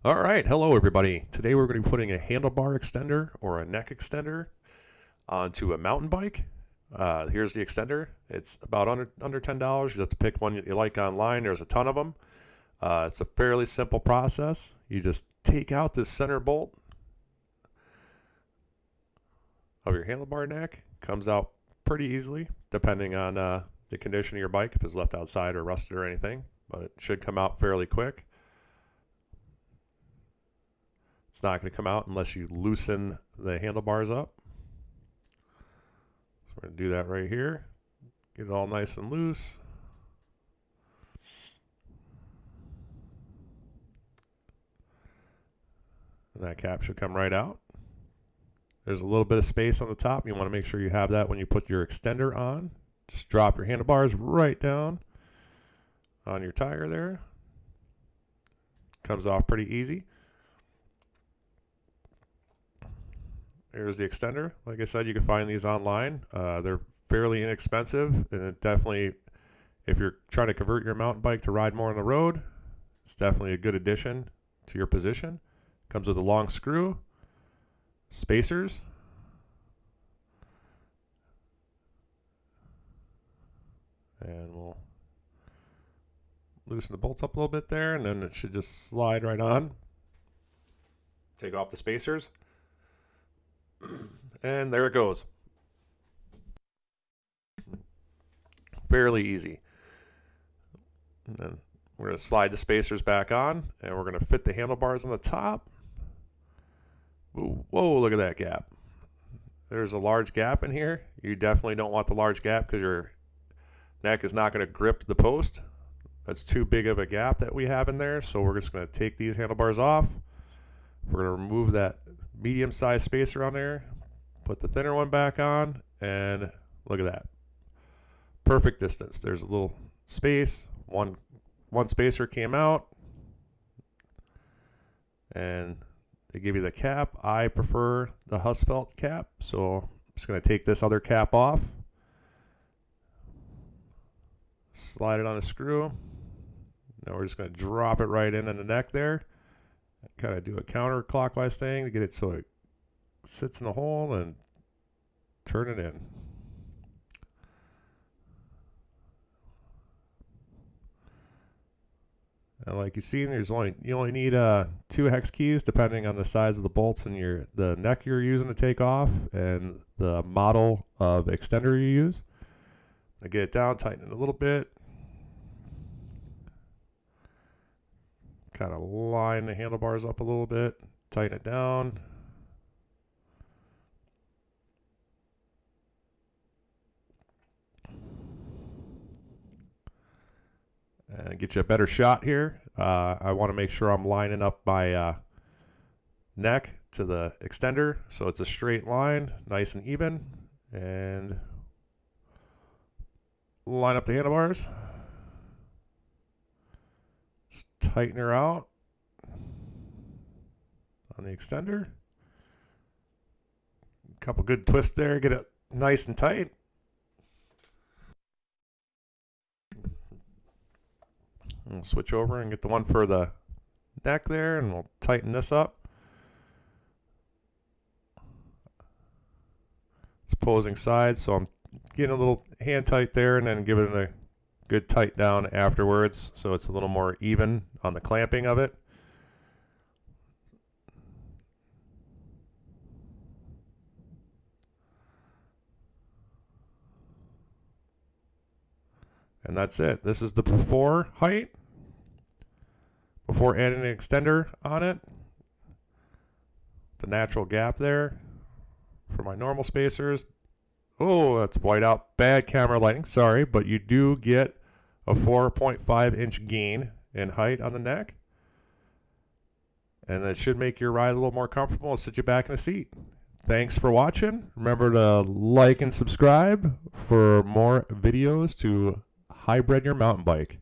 All right, hello everybody. Today we're going to be putting a handlebar extender or a neck extender onto a mountain bike. Here's the extender. It's about under $10. You have to pick one you like online. There's a ton of them. It's a fairly simple process. You just take out this center bolt of your handlebar neck. Comes out pretty easily, depending on the condition of your bike, if it's left outside or rusted or anything. But it should come out fairly quick. It's not going to come out unless you loosen the handlebars up. So we're going to do that right here. Get it all nice and loose. And that cap should come right out. There's a little bit of space on the top. You want to make sure you have that when you put your extender on. Just drop your handlebars right down on your tire there. Comes off pretty easy. Here's the extender. Like I said, you can find these online. They're fairly inexpensive, and it definitely, if you're trying to convert your mountain bike to ride more on the road, it's definitely a good addition to your position. Comes with a long screw, spacers, and we'll loosen the bolts up a little bit there, and then it should just slide right on. Take off the spacers. And there it goes. Fairly easy. And then we're going to slide the spacers back on, and we're going to fit the handlebars on the top. Ooh, whoa, look at that gap. There's a large gap in here. You definitely don't want the large gap because your neck is not going to grip the post. That's too big of a gap that we have in there. So we're just going to take these handlebars off. We're going to remove that medium-sized spacer on there, put the thinner one back on, and look at that. Perfect distance. There's a little space. One spacer came out, and they give you the cap. I prefer the Husfelt cap, so I'm just going to take this other cap off, slide it on a screw. Now we're just going to drop it right in the neck there. Kind of do a counterclockwise thing to get it so it sits in the hole and turn it in. And like you see, you only need 2 hex keys depending on the size of the bolts and the neck you're using to take off and the model of extender you use. I get it down, tighten it a little bit. Kind of line the handlebars up a little bit, tighten it down. And get you a better shot here. I want to make sure I'm lining up my neck to the extender so it's a straight line, nice and even. And line up the handlebars. Just tighten her out on the extender. A couple good twists there, get it nice and tight. We'll switch over and get the one for the neck there, and we'll tighten this up. It's opposing sides, so I'm getting a little hand tight there and then giving it a good tight down afterwards so it's a little more even on the clamping of it. And that's it. This is the before height. Before adding an extender on it. The natural gap there for my normal spacers. Oh, that's white out. Bad camera lighting. Sorry, but you do get a 4.5 inch gain in height on the neck. And that should make your ride a little more comfortable and sit you back in the seat. Thanks for watching. Remember to like and subscribe for more videos to hybrid your mountain bike.